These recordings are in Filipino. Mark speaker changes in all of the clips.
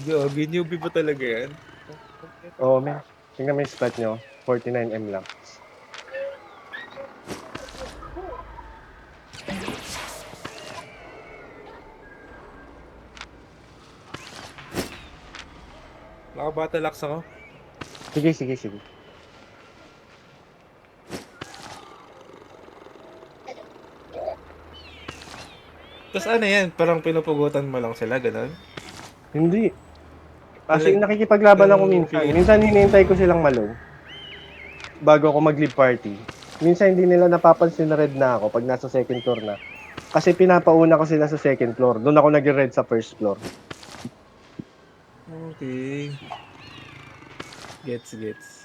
Speaker 1: Gagi, newbie ba talaga yan?
Speaker 2: Oo, men. Tingnan mo yung stat nyo. 49M lang.
Speaker 1: Naka-battle axe ako.
Speaker 2: Sige, sige, sige.
Speaker 1: Tapos ano yan? Parang pinupugutan mo lang sila, ganun?
Speaker 2: Hindi. Kasi
Speaker 1: Like,
Speaker 2: nakikipaglaban ako minsan.
Speaker 1: PH.
Speaker 2: Minsan hinihintay ko silang malong bago ako mag-leave party. Minsan hindi nila napapansin na red na ako pag nasa second floor na. Kasi pinapauna ko sila sa second floor. Doon ako nag-red sa first floor.
Speaker 1: Okay. Gets, gets.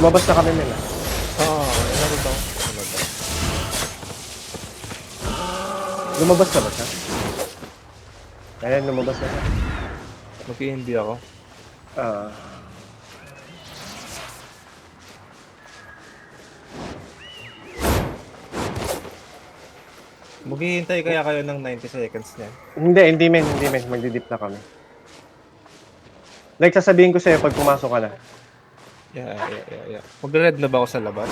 Speaker 2: Lumabas na kami nila.
Speaker 1: Oo, ano ba? Ano ba?
Speaker 2: Lumabas na ba siya? Ayan, lumabas na siya.
Speaker 1: Mag-i-indie ako.
Speaker 2: Ah.
Speaker 1: Maghihintay kaya kayo ng 90 seconds niya.
Speaker 2: Hindi men. Magdidip na kami. Like, sasabihin ko sa'yo pag pumasok ka na.
Speaker 1: Yeah. Magre-red na ba ako sa labas?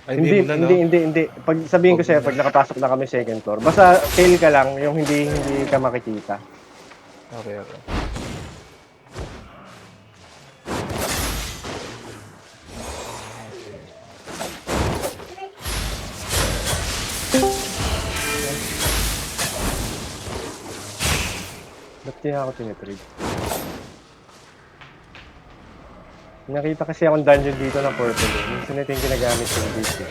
Speaker 1: Ay, hindi mo na, no?
Speaker 2: Hindi. Pag sabihin ko
Speaker 1: Huwag
Speaker 2: sa'yo,
Speaker 1: mo
Speaker 2: pag
Speaker 1: na.
Speaker 2: nakapasok na kami second floor, basta tail ka lang, yung hindi ka makikita.
Speaker 1: Okay, okay.
Speaker 2: Ba't kaya ako tinitrade? Nakita kasi akong dungeon dito na purple eh. Minsan ito yung ginagamit yung dito.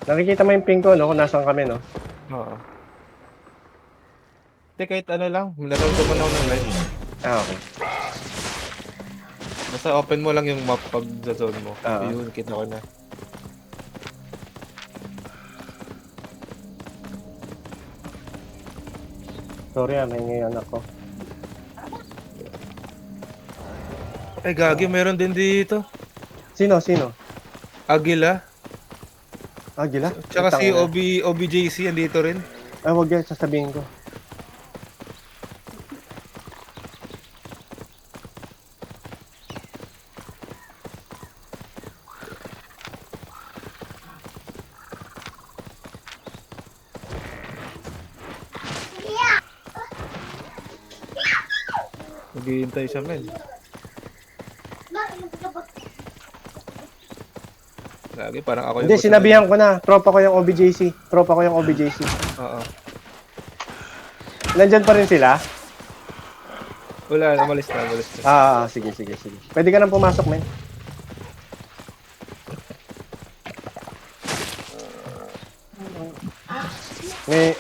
Speaker 2: Nakikita mo yung ping ko, no? Kung nasaan kami, no?
Speaker 1: Oo. Hindi, kahit ano lang. Laro ko man ako ng live.
Speaker 2: Ah, okay.
Speaker 1: Basta open mo lang yung map pag sa zone mo.
Speaker 2: Oo.
Speaker 1: Yun, kita ko na.
Speaker 2: Sorry may ngayon ako.
Speaker 1: Ay, gagi, meron din dito.
Speaker 2: Sino?
Speaker 1: Agila.
Speaker 2: Agila?
Speaker 1: Tsaka
Speaker 2: Utang
Speaker 1: si
Speaker 2: na.
Speaker 1: OBJC, andito rin.
Speaker 2: Ay, wag yan, sasabihin ko.
Speaker 1: Naghihintay siya, men. Gagi, parang ako yung
Speaker 2: Hindi,
Speaker 1: gusto
Speaker 2: sinabihan ko na. Tropa ko yung OBJC.
Speaker 1: Oo.
Speaker 2: Nandyan pa rin sila?
Speaker 1: Wala, umalis na.
Speaker 2: Sige. Pwede ka nang pumasok, men.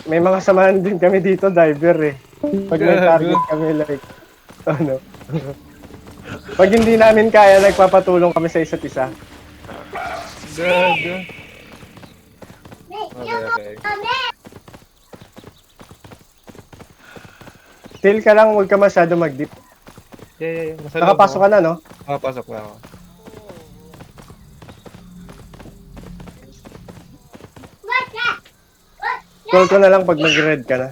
Speaker 2: May mga samahan din kami dito, diver eh. Pag may target kami, like, ano. Pag hindi namin kaya, nagpapatulong kami sa isa't isa.
Speaker 1: Gaga. Okay.
Speaker 2: Still ka lang, huwag ka masyado mag-dip.
Speaker 1: Yeah.
Speaker 2: Nakapasok ka na, no?
Speaker 1: Nakapasok na ako.
Speaker 2: Call ko na lang pag mag-red ka na.